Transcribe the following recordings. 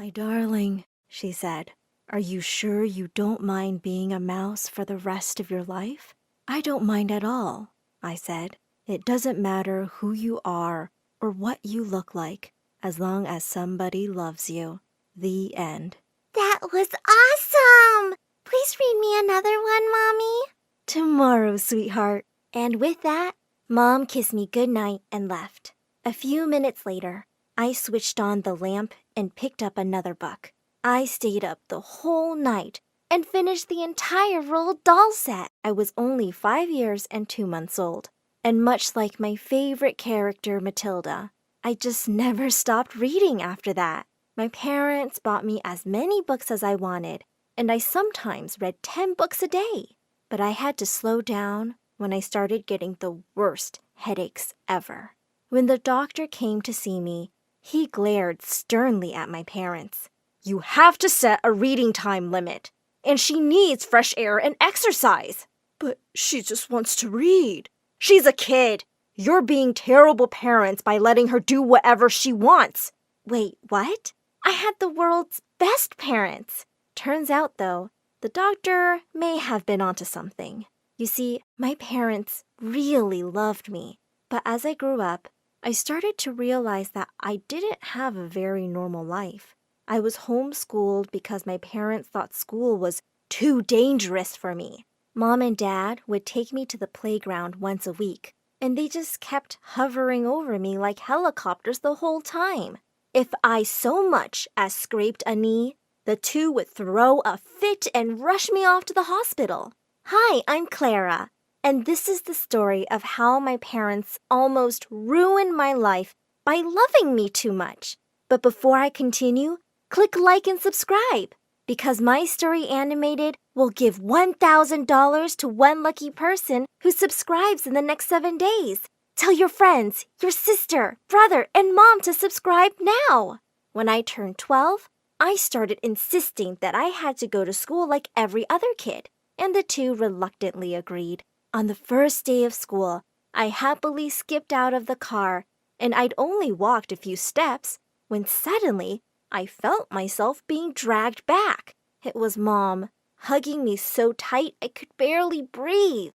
My darling, she said, are you sure you don't mind being a mouse for the rest of your life? I don't mind at all, I said. It doesn't matter who you are or what you look like, as long as somebody loves you. The end. That was awesome! Please read me another one, Mommy. Tomorrow, sweetheart. And with that, Mom kissed me goodnight and left. A few minutes later, I switched on the lamp and picked up another book. I stayed up the whole night and finished the entire Roald Dahl set. I was only 5 years and 2 months old. And much like my favorite character, Matilda, I just never stopped reading after that. My parents bought me as many books as I wanted, and I sometimes read 10 books a day. But I had to slow down when I started getting the worst headaches ever. When the doctor came to see me, he glared sternly at my parents. You have to set a reading time limit, and she needs fresh air and exercise. But she just wants to read. She's a kid. You're being terrible parents by letting her do whatever she wants. Wait, what? I had the world's best parents. Turns out, though, the doctor may have been onto something. You see, my parents really loved me. But as I grew up, I started to realize that I didn't have a very normal life. I was homeschooled because my parents thought school was too dangerous for me. Mom and Dad would take me to the playground once a week, and they just kept hovering over me like helicopters the whole time. If I so much as scraped a knee, the two would throw a fit and rush me off to the hospital. Hi, I'm Clara, and this is the story of how my parents almost ruined my life by loving me too much. But before I continue, click like and subscribe, because My Story Animated will give $1,000 to one lucky person who subscribes in the next 7 days. Tell your friends, your sister, brother, and mom to subscribe now. When I turned 12, I started insisting that I had to go to school like every other kid, and the two reluctantly agreed. On the first day of school, I happily skipped out of the car, and I'd only walked a few steps when suddenly I felt myself being dragged back. It was Mom, hugging me so tight I could barely breathe.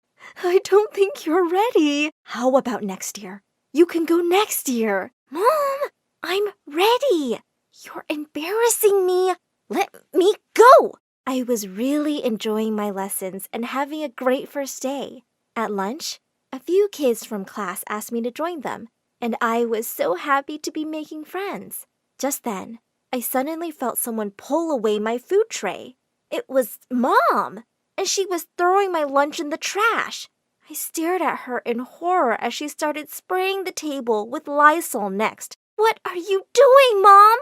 I don't think you're ready. How about next year? You can go next year. Mom, I'm ready. You're embarrassing me. Let me go. I was really enjoying my lessons and having a great first day. At lunch, a few kids from class asked me to join them, and I was so happy to be making friends. Just then, I suddenly felt someone pull away my food tray. It was Mom, and she was throwing my lunch in the trash. I stared at her in horror as she started spraying the table with Lysol next. What are you doing, Mom?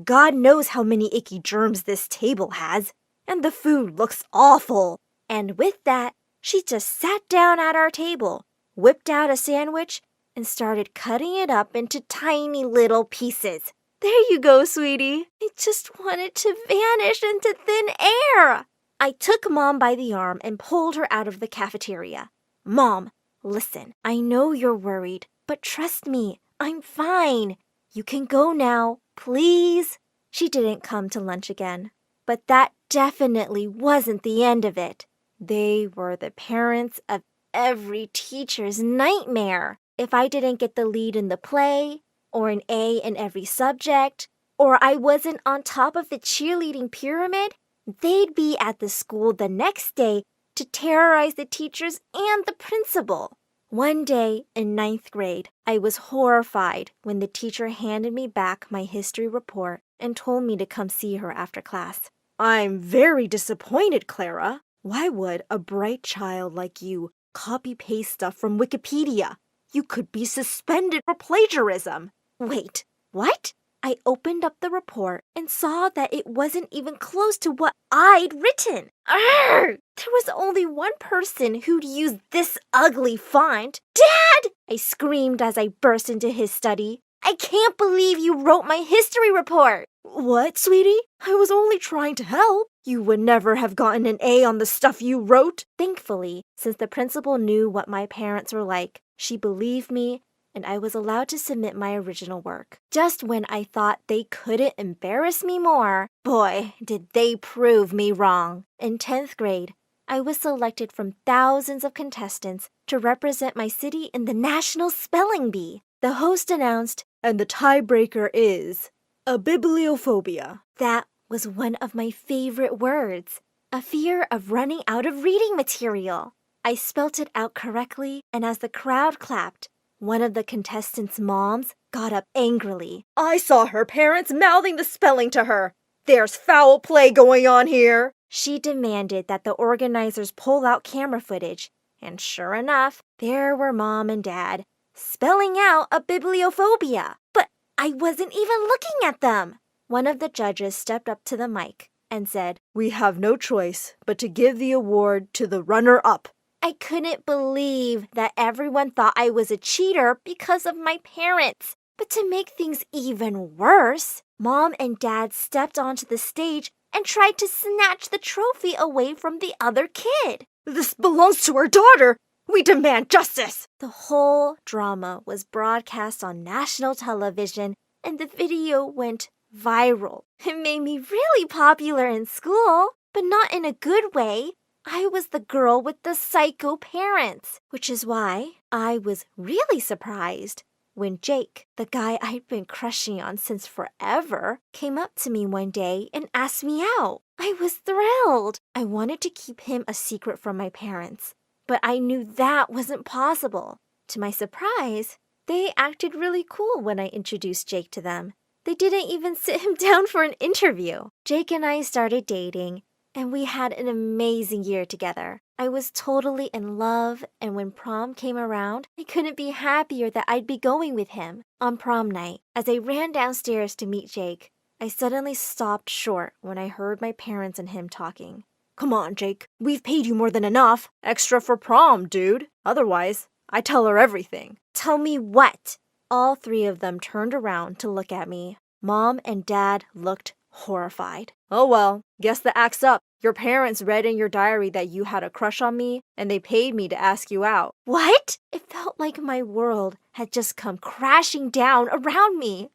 God knows how many icky germs this table has, and the food looks awful. And with that, she just sat down at our table, whipped out a sandwich, and started cutting it up into tiny little pieces. There you go, sweetie. I just wanted to vanish into thin air. I took Mom by the arm and pulled her out of the cafeteria. Mom, listen, I know you're worried, but trust me, I'm fine. You can go now, please. She didn't come to lunch again, but that definitely wasn't the end of it. They were the parents of every teacher's nightmare. If I didn't get the lead in the play, or an A in every subject, or I wasn't on top of the cheerleading pyramid, they'd be at the school the next day to terrorize the teachers and the principal. One day in 9th grade, I was horrified when the teacher handed me back my history report and told me to come see her after class. I'm very disappointed, Clara. Why would a bright child like you copy-paste stuff from Wikipedia? You could be suspended for plagiarism. Wait, what? I opened up the report and saw that it wasn't even close to what I'd written. Arrgh! There was only one person who'd use this ugly font. Dad! I screamed as I burst into his study. I can't believe you wrote my history report. What, sweetie? I was only trying to help. You would never have gotten an A on the stuff you wrote. Thankfully, since the principal knew what my parents were like, she believed me and I was allowed to submit my original work. Just when I thought they couldn't embarrass me more, boy, did they prove me wrong. In 10th grade, I was selected from thousands of contestants to represent my city in the National Spelling Bee. The host announced, and the tiebreaker is a bibliophobia. That was one of my favorite words, a fear of running out of reading material. I spelt it out correctly, and as the crowd clapped, one of the contestants' moms got up angrily. I saw her parents mouthing the spelling to her. There's foul play going on here. She demanded that the organizers pull out camera footage, and sure enough, there were Mom and Dad spelling out a bibliophobia. But I wasn't even looking at them. One of the judges stepped up to the mic and said, "We have no choice but to give the award to the runner-up." I couldn't believe that everyone thought I was a cheater because of my parents. But to make things even worse, Mom and Dad stepped onto the stage and tried to snatch the trophy away from the other kid. This belongs to our daughter. We demand justice. The whole drama was broadcast on national television, and the video went viral. It made me really popular in school, but not in a good way. I was the girl with the psycho parents, which is why I was really surprised when Jake, the guy I'd been crushing on since forever, came up to me one day and asked me out. I was thrilled. I wanted to keep him a secret from my parents, but I knew that wasn't possible. To my surprise, they acted really cool when I introduced Jake to them. They didn't even sit him down for an interview. Jake and I started dating, and we had an amazing year together. I was totally in love, and when prom came around, I couldn't be happier that I'd be going with him. On prom night, as I ran downstairs to meet Jake, I suddenly stopped short when I heard my parents and him talking. Come on, Jake. We've paid you more than enough. Extra for prom, dude. Otherwise, I tell her everything. Tell me what? All three of them turned around to look at me. Mom and Dad looked horrified. Oh well, guess the act's up. Your parents read in your diary that you had a crush on me, and they paid me to ask you out. What? It felt like my world had just come crashing down around me.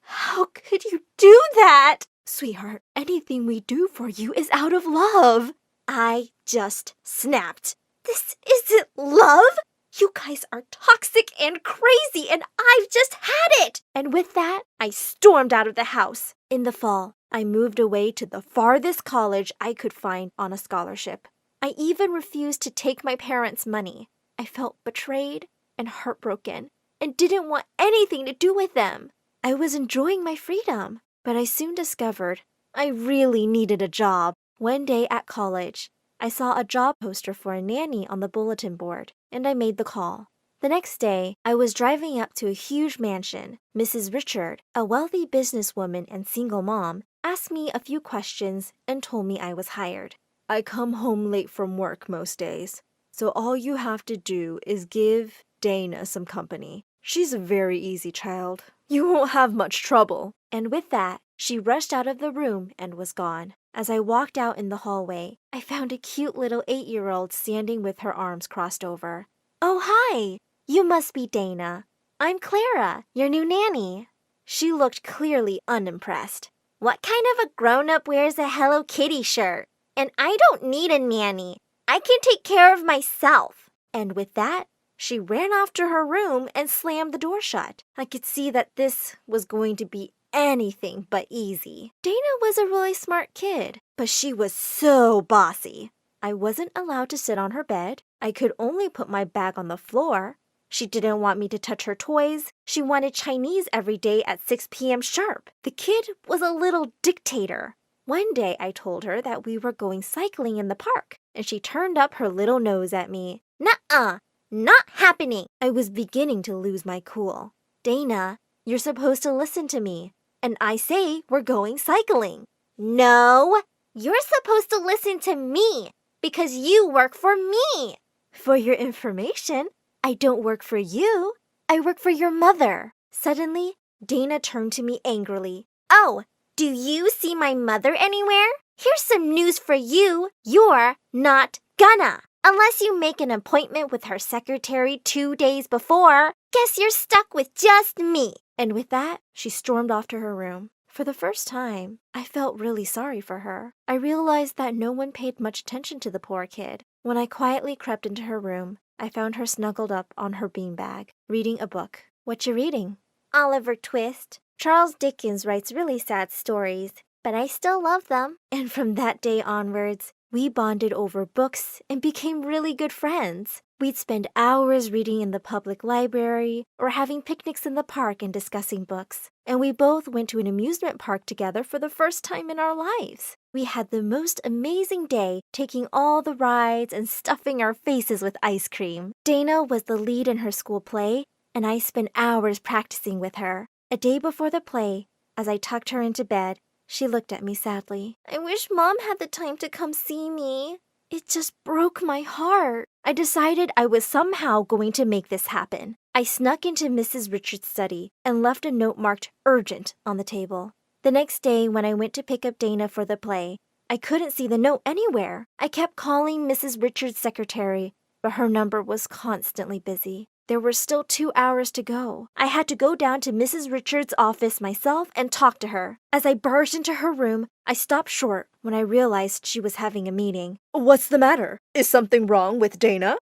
How could you do that? Sweetheart, anything we do for you is out of love. I just snapped. This isn't love. You guys are toxic and crazy, and I've just had it. And with that, I stormed out of the house. In the fall, I moved away to the farthest college I could find on a scholarship. I even refused to take my parents' money. I felt betrayed and heartbroken and didn't want anything to do with them. I was enjoying my freedom, but I soon discovered I really needed a job. One day at college, I saw a job poster for a nanny on the bulletin board, and I made the call. The next day, I was driving up to a huge mansion. Mrs. Richard, a wealthy businesswoman and single mom, asked me a few questions and told me I was hired. I come home late from work most days, so all you have to do is give Dana some company. She's a very easy child. You won't have much trouble. And with that, she rushed out of the room and was gone. As I walked out in the hallway, I found a cute little 8-year-old standing with her arms crossed over. Oh, hi! You must be Dana. I'm Clara, your new nanny. She looked clearly unimpressed. What kind of a grown-up wears a Hello Kitty shirt? And I don't need a nanny. I can take care of myself. And with that, she ran off to her room and slammed the door shut. I could see that this was going to be anything but easy. Dana was a really smart kid, but she was so bossy. I wasn't allowed to sit on her bed. I could only put my bag on the floor. She didn't want me to touch her toys. She wanted Chinese every day at 6 p.m. sharp. The kid was a little dictator. One day I told her that we were going cycling in the park, and she turned up her little nose at me. Nuh-uh, not happening. I was beginning to lose my cool. Dana, you're supposed to listen to me, and I say we're going cycling. No, you're supposed to listen to me because you work for me. For your information, I don't work for you. I work for your mother. Suddenly, Dana turned to me angrily. Oh, do you see my mother anywhere? Here's some news for you. You're not gonna. Unless you make an appointment with her secretary 2 days before. Guess you're stuck with just me. And with that, she stormed off to her room. For the first time, I felt really sorry for her. I realized that no one paid much attention to the poor kid. When I quietly crept into her room, I found her snuggled up on her beanbag, reading a book. What you reading? Oliver Twist. Charles Dickens writes really sad stories, but I still love them. And from that day onwards, we bonded over books and became really good friends. We'd spend hours reading in the public library or having picnics in the park and discussing books. And we both went to an amusement park together for the first time in our lives. We had the most amazing day, taking all the rides and stuffing our faces with ice cream. Dana was the lead in her school play, and I spent hours practicing with her. A day before the play, as I tucked her into bed, she looked at me sadly. I wish Mom had the time to come see me. It just broke my heart. I decided I was somehow going to make this happen. I snuck into Mrs. Richards' study and left a note marked urgent on the table. The next day, when I went to pick up Dana for the play, I couldn't see the note anywhere. I kept calling Mrs. Richards' secretary, but her number was constantly busy. There were still 2 hours to go. I had to go down to Mrs. Richards' office myself and talk to her. As I barged into her room, I stopped short when I realized she was having a meeting. What's the matter? Is something wrong with Dana?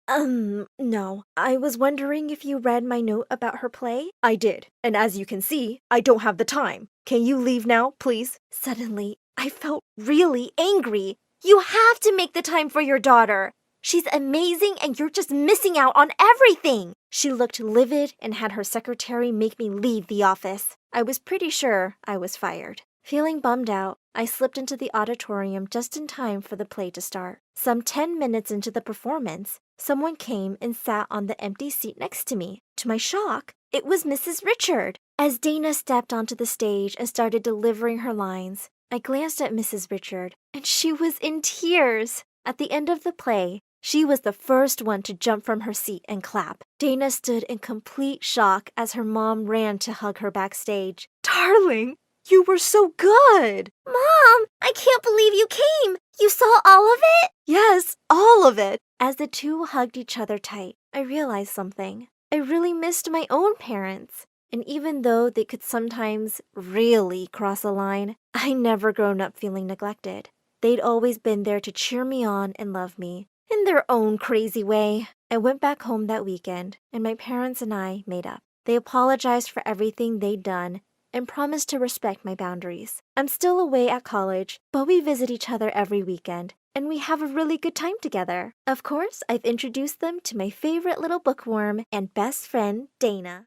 No. I was wondering if you read my note about her play? I did, and as you can see, I don't have the time. Can you leave now, please? Suddenly, I felt really angry. You have to make the time for your daughter. She's amazing and you're just missing out on everything. She looked livid and had her secretary make me leave the office. I was pretty sure I was fired. Feeling bummed out, I slipped into the auditorium just in time for the play to start. Some 10 minutes into the performance, someone came and sat on the empty seat next to me. To my shock, it was Mrs. Richard. As Dana stepped onto the stage and started delivering her lines, I glanced at Mrs. Richard, and she was in tears. At the end of the play, she was the first one to jump from her seat and clap. Dana stood in complete shock as her mom ran to hug her backstage. Darling, you were so good! Mom, I can't believe you came! You saw all of it? Yes, all of it! As the two hugged each other tight, I realized something. I really missed my own parents. And even though they could sometimes really cross a line, I never grown up feeling neglected. They'd always been there to cheer me on and love me. In their own crazy way. I went back home that weekend, and my parents and I made up. They apologized for everything they'd done and promised to respect my boundaries. I'm still away at college, but we visit each other every weekend, and we have a really good time together. Of course, I've introduced them to my favorite little bookworm and best friend, Dana.